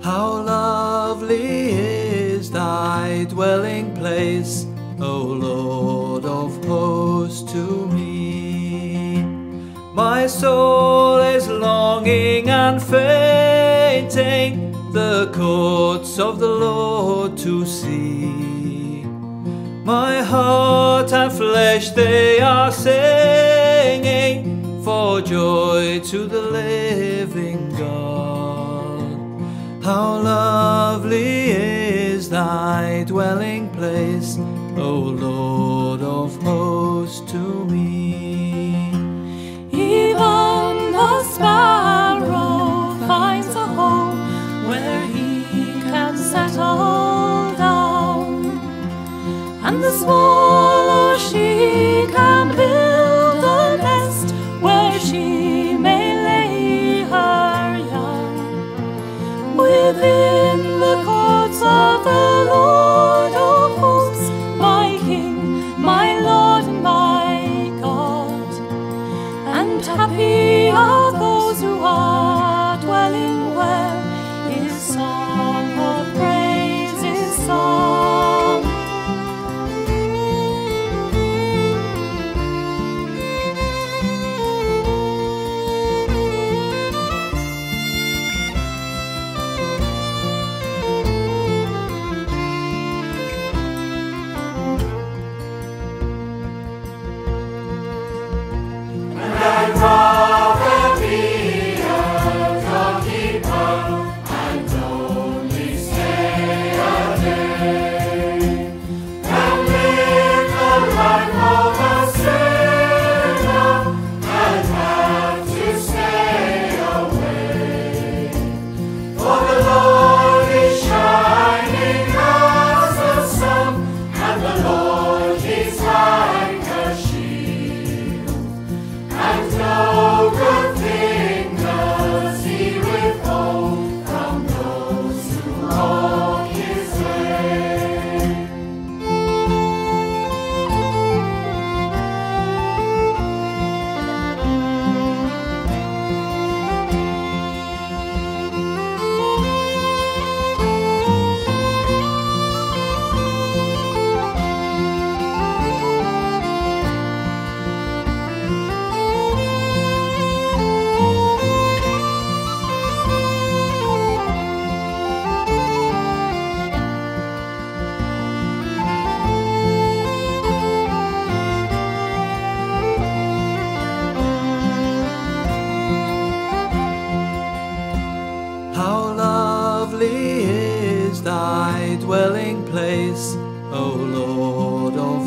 How lovely is thy dwelling place, O Lord of hosts, to me. My soul is longing and fainting the courts of the Lord to see. My heart and flesh, they are singing for joy to the living God. How lovely is thy dwelling place, O Lord of hosts, to me. Even the sparrow finds a home where he can settle down, and the swallow, she can build a nest where she may lay her young. Within the courts of the Lord of hosts, my King, my Lord, and my God. And happy are those who are dwelling where his song of praise is sung. I'd rather be a doorkeeper and only stay a day than live the life of a sinner and have to stay away. For the Lord is shining as the sun, and the Lord is like a shield. And no good thing does he withhold from those who walk his way. How lovely is thy dwelling place, O Lord of